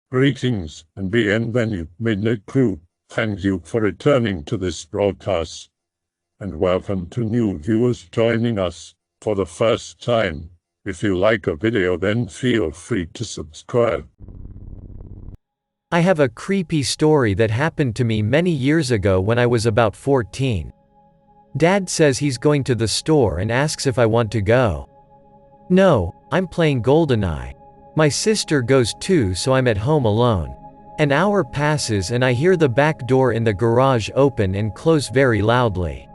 Greetings and bienvenue, midnight crew. Thank you for returning to this broadcast, and welcome to new viewers joining us for the first time. If you like a video, then feel free to subscribe. I have a creepy story that happened to me many years ago when I was about 14. Dad says he's going to the store and asks if I want to go. No, I'm playing GoldenEye. My sister goes too, so I'm at home alone. An hour passes and I hear the back door in the garage open and close very loudly.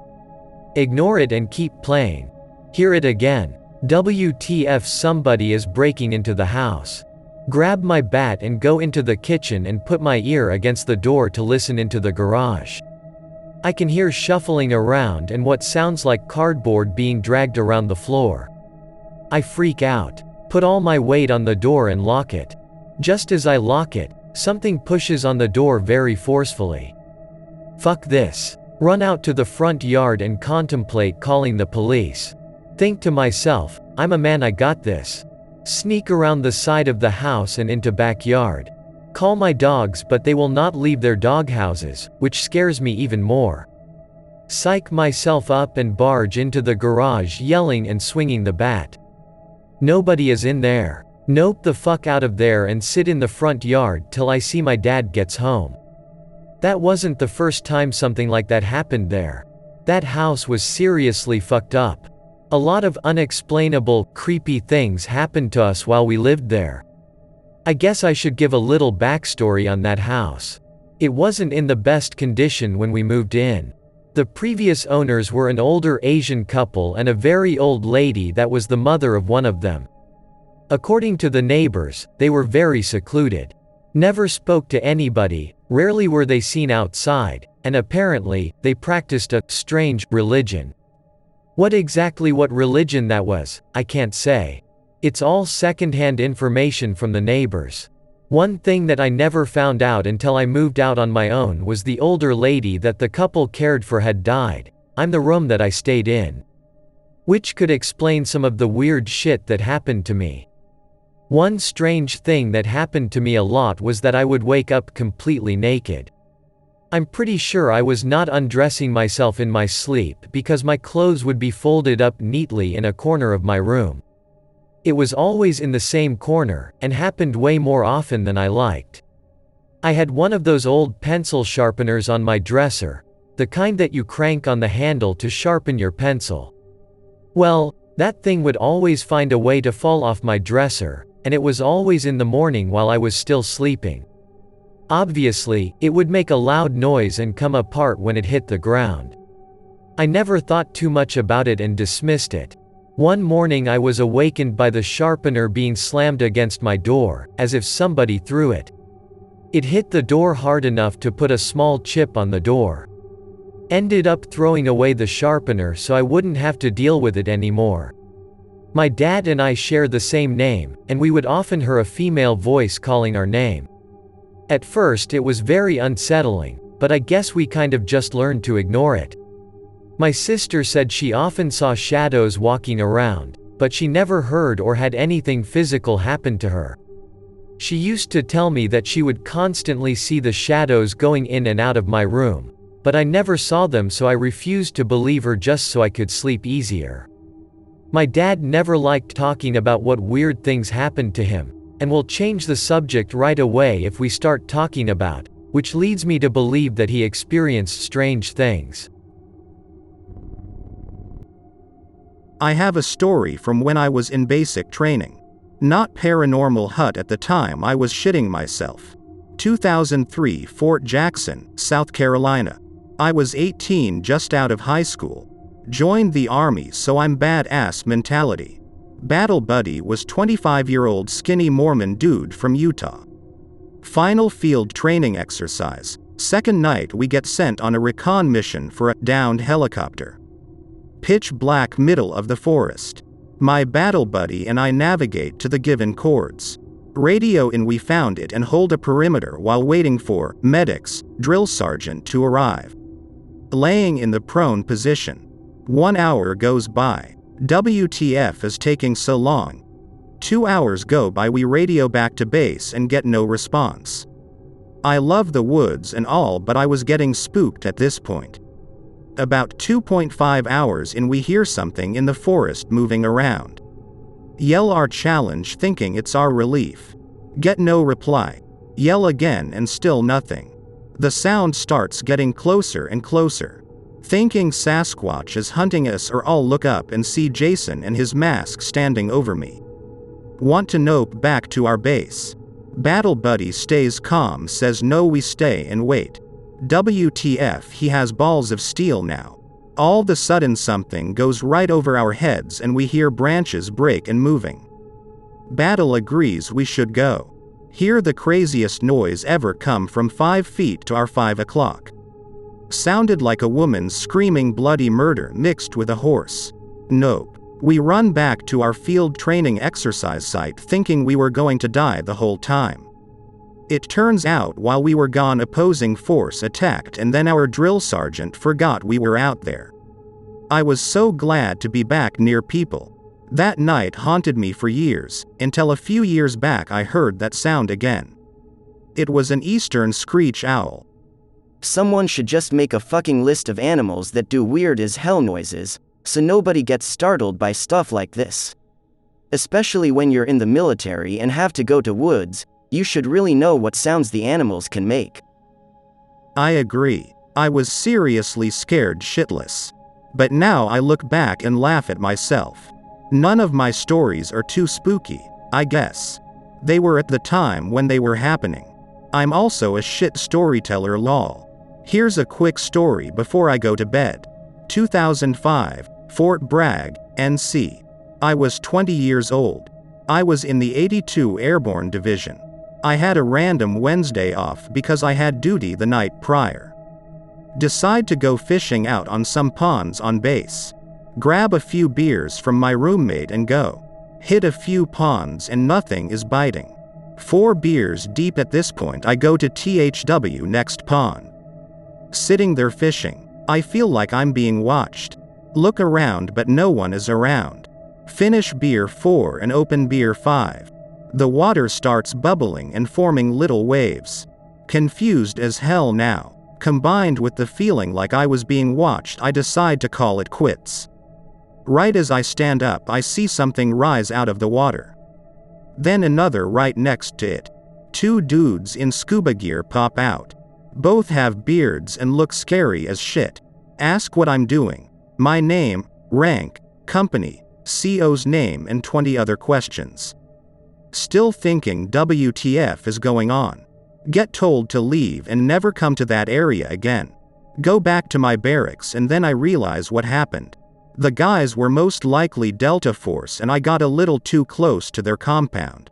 Ignore it and keep playing. Hear it again. WTF, somebody is breaking into the house. Grab my bat and go into the kitchen and put my ear against the door to listen into the garage. I can hear shuffling around and what sounds like cardboard being dragged around the floor. I freak out, put all my weight on the door and lock it. Just as I lock it, something pushes on the door very forcefully. Fuck this. Run out to the front yard and contemplate calling the police. Think to myself, I'm a man, I got this. Sneak around the side of the house and into backyard. Call my dogs, but they will not leave their doghouses, which scares me even more. Psych myself up and barge into the garage yelling and swinging the bat. Nobody is in there. Nope the fuck out of there and sit in the front yard till I see my dad gets home. That wasn't the first time something like that happened there. That house was seriously fucked up. A lot of unexplainable, creepy things happened to us while we lived there. I guess I should give a little backstory on that house. It wasn't in the best condition when we moved in. The previous owners were an older Asian couple and a very old lady that was the mother of one of them. According to the neighbors, they were very secluded. Never spoke to anybody, rarely were they seen outside, and apparently, they practiced a strange religion. What religion that was, I can't say. It's all secondhand information from the neighbors. One thing that I never found out until I moved out on my own was the older lady that the couple cared for had died. I'm the room that I stayed in. Which could explain some of the weird shit that happened to me. One strange thing that happened to me a lot was that I would wake up completely naked. I'm pretty sure I was not undressing myself in my sleep because my clothes would be folded up neatly in a corner of my room. It was always in the same corner, and happened way more often than I liked. I had one of those old pencil sharpeners on my dresser, the kind that you crank on the handle to sharpen your pencil. Well, that thing would always find a way to fall off my dresser, and it was always in the morning while I was still sleeping. Obviously, it would make a loud noise and come apart when it hit the ground. I never thought too much about it and dismissed it. One morning I was awakened by the sharpener being slammed against my door, as if somebody threw it. It hit the door hard enough to put a small chip on the door. Ended up throwing away the sharpener so I wouldn't have to deal with it anymore. My dad and I share the same name, and we would often hear a female voice calling our name. At first it was very unsettling, but I guess we kind of just learned to ignore it. My sister said she often saw shadows walking around, but she never heard or had anything physical happen to her. She used to tell me that she would constantly see the shadows going in and out of my room, but I never saw them, so I refused to believe her just so I could sleep easier. My dad never liked talking about what weird things happened to him, and will change the subject right away if we start talking about, which leads me to believe that he experienced strange things. I have a story from when I was in basic training. Not paranormal hut at the time, I was shitting myself. 2003, Fort Jackson, South Carolina. I was 18, just out of high school. Joined the army, so I'm badass mentality. Battle buddy was 25-year-old skinny Mormon dude from Utah. Final field training exercise. Second night we get sent on a recon mission for a downed helicopter. Pitch black middle of the forest. My battle buddy and I navigate to the given coords. Radio in, we found it, and hold a perimeter while waiting for medics, drill sergeant to arrive. Laying in the prone position. 1 hour goes by. WTF is taking so long? 2 hours go by, we radio back to base and get no response. I love the woods and all, but I was getting spooked at this point. About 2.5 hours in, we hear something in the forest moving around. Yell our challenge thinking it's our relief. Get no reply. Yell again and still nothing. The sound starts getting closer and closer. Thinking Sasquatch is hunting us, or all look up and see Jason and his mask standing over me. Want to nope back to our base. Battle buddy stays calm, says no, we stay and wait. WTF, he has balls of steel now. All of a sudden something goes right over our heads and we hear branches break and moving. Battle agrees we should go. Hear the craziest noise ever come from 5 feet to our 5 o'clock. Sounded like a woman screaming bloody murder mixed with a horse. Nope. We run back to our field training exercise site thinking we were going to die the whole time. It turns out while we were gone, opposing force attacked and then our drill sergeant forgot we were out there. I was so glad to be back near people. That night haunted me for years, until a few years back I heard that sound again. It was an eastern screech owl. Someone should just make a fucking list of animals that do weird as hell noises, so nobody gets startled by stuff like this. Especially when you're in the military and have to go to woods, you should really know what sounds the animals can make. I agree. I was seriously scared shitless. But now I look back and laugh at myself. None of my stories are too spooky, I guess. They were at the time when they were happening. I'm also a shit storyteller, lol. Here's a quick story before I go to bed. 2005, Fort Bragg, NC. I was 20 years old. I was in the 82 Airborne Division. I had a random Wednesday off because I had duty the night prior. Decide to go fishing out on some ponds on base. Grab a few beers from my roommate and go. Hit a few ponds and nothing is biting. 4 beers deep at this point, I go to THW next pond. Sitting there fishing, I feel like I'm being watched. Look around but no one is around. Finish beer 4 and open beer 5. The water starts bubbling and forming little waves. Confused as hell now, combined with the feeling like I was being watched, I decide to call it quits. Right as I stand up, I see something rise out of the water. Then another right next to it. 2 dudes in scuba gear pop out. Both have beards and look scary as shit. Ask what I'm doing, my name, rank, company, CO's name, and 20 other questions. Still thinking WTF is going on. Get told to leave and never come to that area again. Go back to my barracks and then I realize what happened. The guys were most likely Delta Force and I got a little too close to their compound.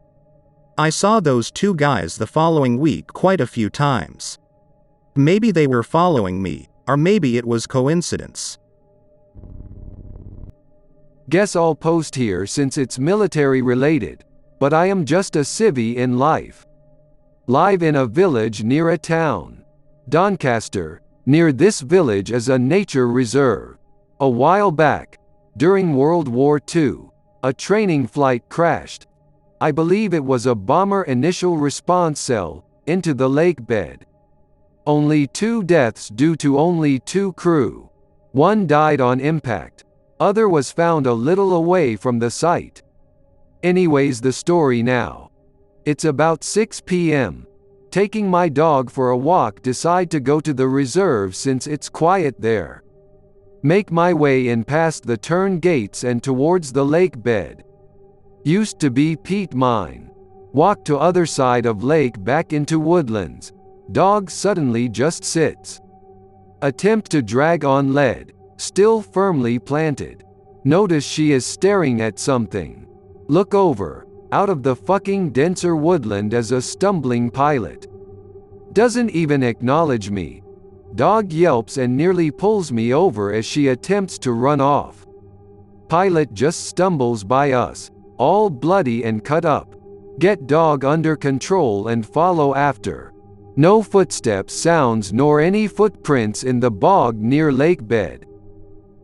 I saw those 2 guys the following week quite a few times. Maybe they were following me, or maybe it was coincidence. Guess I'll post here since it's military related, but I am just a civvy in life. Live in a village near a town. Doncaster, near this village is a nature reserve. A while back, during World War II, a training flight crashed. I believe it was a bomber initial response cell, into the lake bed. Only 2 deaths due to only 2 crew. 1 died on impact. Other was found a little away from the site. Anyways, the story now. It's about 6 p.m. Taking my dog for a walk, decide to go to the reserve since it's quiet there. Make my way in past the turn gates and towards the lake bed. Used to be peat mine. Walk to other side of lake back into woodlands. Dog suddenly just sits. Attempt to drag on lead, still firmly planted. Notice she is staring at something. Look over, out of the fucking denser woodland as a stumbling pilot. Doesn't even acknowledge me. Dog yelps and nearly pulls me over as she attempts to run off. Pilot just stumbles by us, all bloody and cut up. Get dog under control and follow after. No footsteps sounds nor any footprints in the bog near lake bed.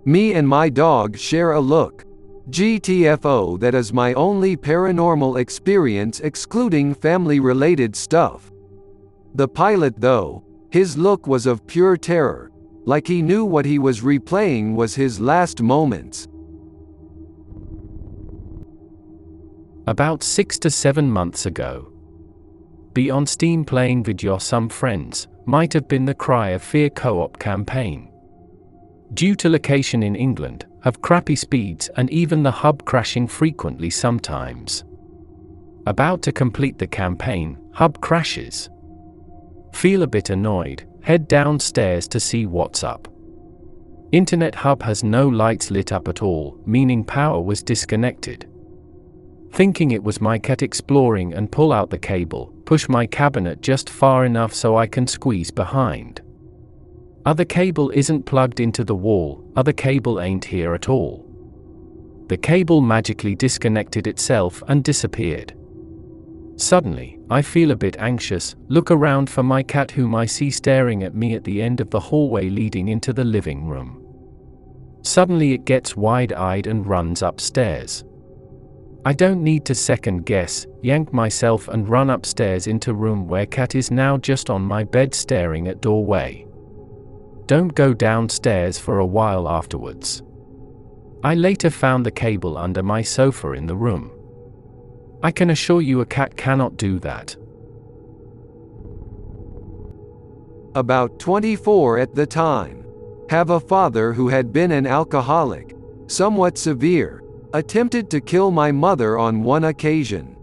Me and my dog share a look. GTFO, that is my only paranormal experience excluding family-related stuff. The pilot though, his look was of pure terror, like he knew what he was replaying was his last moments. About 6 to 7 months ago. Be on Steam playing with your some friends, might have been the Cry of Fear co-op campaign. Due to location in England, have crappy speeds and even the hub crashing frequently sometimes. About to complete the campaign, hub crashes. Feel a bit annoyed, head downstairs to see what's up. Internet hub has no lights lit up at all, meaning power was disconnected. Thinking it was my cat exploring and pull out the cable, push my cabinet just far enough so I can squeeze behind. Other cable isn't plugged into the wall, other cable ain't here at all. The cable magically disconnected itself and disappeared. Suddenly, I feel a bit anxious, look around for my cat whom I see staring at me at the end of the hallway leading into the living room. Suddenly it gets wide-eyed and runs upstairs. I don't need to second guess, yank myself and run upstairs into room where cat is now just on my bed staring at doorway. Don't go downstairs for a while afterwards. I later found the cable under my sofa in the room. I can assure you a cat cannot do that. About 24 at the time. Have a father who had been an alcoholic, somewhat severe, attempted to kill my mother on one occasion.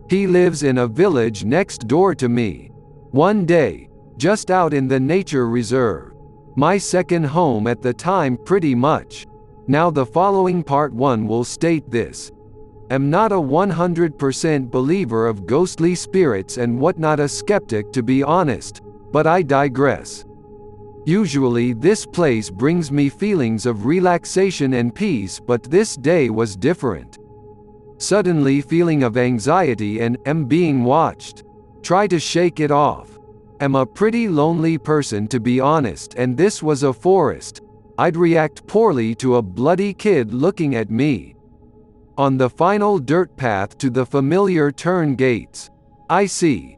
He lives in a village next door to me. One day, just out in the nature reserve. My second home at the time pretty much. Now the following part 1 will state this. Am not a 100% believer of ghostly spirits and whatnot, a skeptic to be honest, but I digress. Usually this place brings me feelings of relaxation and peace, but this day was different. Suddenly feeling of anxiety and am being watched. Try to shake it off. Am a pretty lonely person to be honest, and this was a forest. I'd react poorly to a bloody kid looking at me. On the final dirt path to the familiar turn gates, I see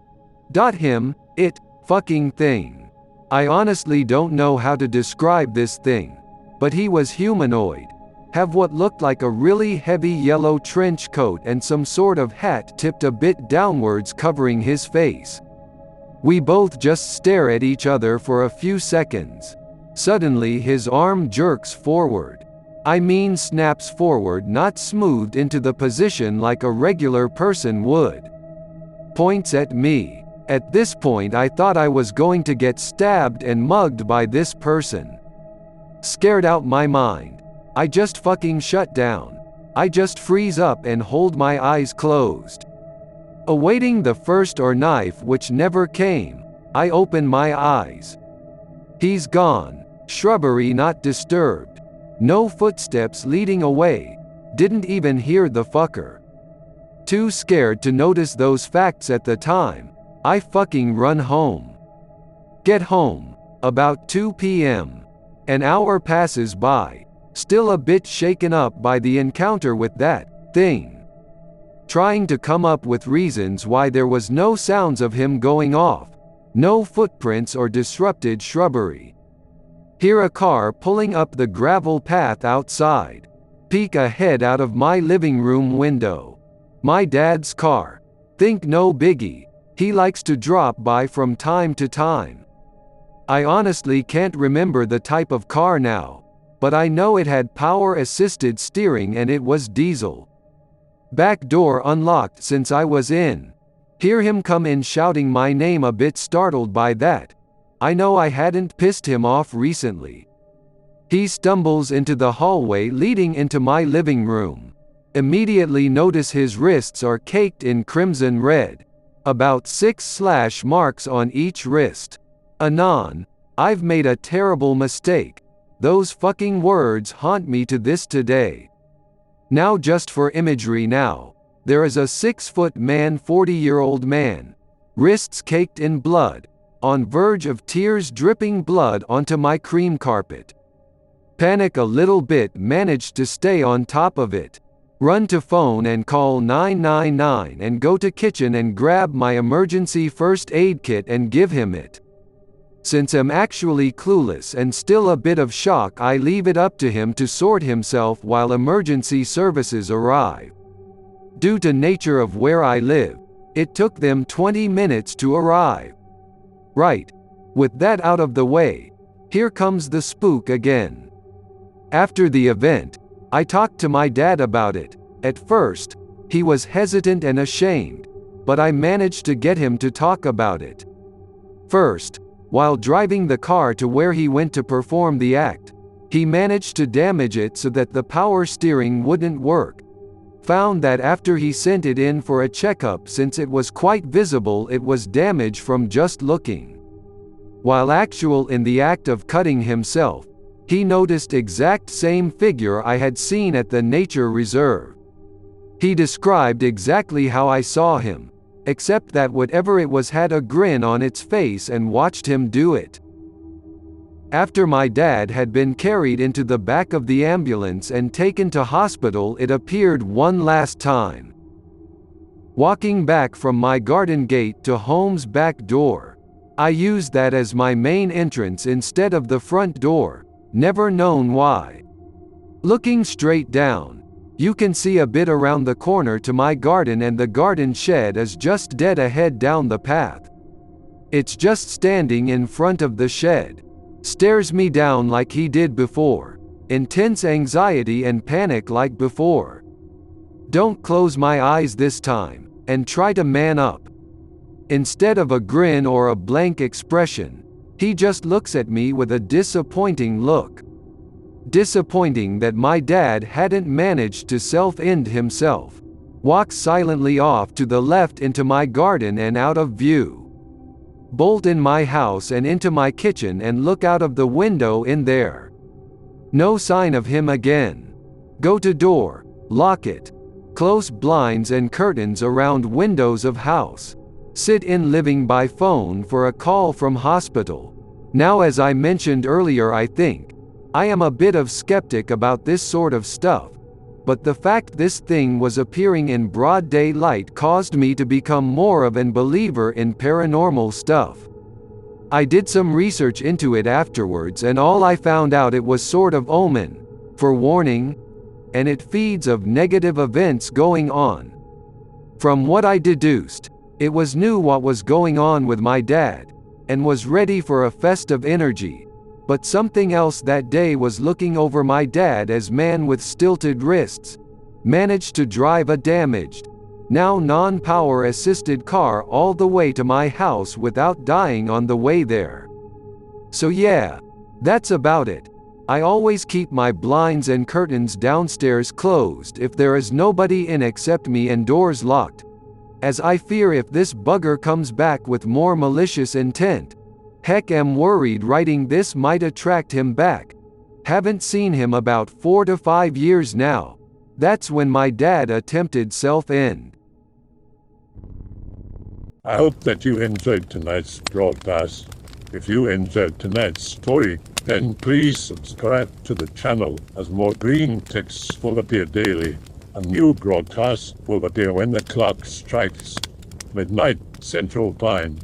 him, it fucking thing. I honestly don't know how to describe this thing, but he was humanoid, have what looked like a really heavy yellow trench coat and some sort of hat tipped a bit downwards covering his face. We both just stare at each other for a few seconds. Suddenly his arm jerks forward. I mean snaps forward, not smoothed into the position like a regular person would. Points at me. At this point I thought I was going to get stabbed and mugged by this person. Scared out my mind. I just fucking shut down. I just freeze up and hold my eyes closed. Awaiting the first or knife which never came, I open my eyes. He's gone. Shrubbery not disturbed. No footsteps leading away. Didn't even hear the fucker. Too scared to notice those facts at the time, I fucking run home. Get home, about 2 p.m. An hour passes by, still a bit shaken up by the encounter with that thing. Trying to come up with reasons why there was no sounds of him going off, no footprints or disrupted shrubbery. Hear a car pulling up the gravel path outside. Peek a head out of my living room window. My dad's car. Think no biggie, he likes to drop by from time to time. I honestly can't remember the type of car now, but I know it had power-assisted steering and it was diesel. Back door unlocked since I was in. Hear him come in shouting my name, a bit startled by that. I know I hadn't pissed him off recently. He stumbles into the hallway leading into my living room. Immediately notice his wrists are caked in crimson red. About 6 slash marks on each wrist. Anon, I've made a terrible mistake. Those fucking words haunt me to this today. Now just for imagery now, there is a 6-foot man, 40-year-old man, wrists caked in blood, on verge of tears dripping blood onto my cream carpet. Panic a little bit, managed to stay on top of it. Run to phone and call 999 and go to kitchen and grab my emergency first aid kit and give him it. Since I'm actually clueless and still a bit of shock, I leave it up to him to sort himself while emergency services arrive. Due to nature of where I live, it took them 20 minutes to arrive. Right. With that out of the way, here comes the spook again. After the event, I talked to my dad about it. At first, he was hesitant and ashamed, but I managed to get him to talk about it. First, while driving the car to where he went to perform the act, he managed to damage it so that the power steering wouldn't work. Found that after he sent it in for a checkup, since it was quite visible it was damage from just looking. While actual in the act of cutting himself, he noticed exact same figure I had seen at the nature reserve. He described exactly how I saw him, except that whatever it was had a grin on its face, and watched him do it. After my dad had been carried into the back of the ambulance and taken to hospital, it appeared one last time. Walking back from my garden gate to home's back door, I used that as my main entrance instead of the front door, never known why. Looking straight down, you can see a bit around the corner to my garden, and the garden shed is just dead ahead down the path. It's just standing in front of the shed. Stares me down like he did before. Intense anxiety and panic like before. Don't close my eyes this time, and try to man up. Instead of a grin or a blank expression, he just looks at me with a disappointing look. Disappointing that my dad hadn't managed to self-end himself. Walks silently off to the left into my garden and out of view. Bolt in my house and into my kitchen and look out of the window in there. No sign of him again. Go to door, lock it. Close blinds and curtains around windows of house. Sit in living by phone for a call from hospital. Now, as I mentioned earlier, I am a bit of skeptic about this sort of stuff, but the fact this thing was appearing in broad daylight caused me to become more of an believer in paranormal stuff. I did some research into it afterwards, and all I found out it was sort of omen, for warning, and it feeds of negative events going on. From what I deduced, it was knew what was going on with my dad, and was ready for a festive energy. But something else that day was looking over my dad as man with stilted wrists. Managed to drive a damaged, now non-power assisted car all the way to my house without dying on the way there. So yeah, that's about it. I always keep my blinds and curtains downstairs closed if there is nobody in except me, and doors locked, as I fear if this bugger comes back with more malicious intent. Heck, am worried writing this might attract him back. Haven't seen him about 4 to 5 years now. That's when my dad attempted self-end. I hope that you enjoyed tonight's broadcast. If you enjoyed tonight's story, then please subscribe to the channel, as more Greentexts will appear daily. A new broadcast will appear when the clock strikes midnight Central Time.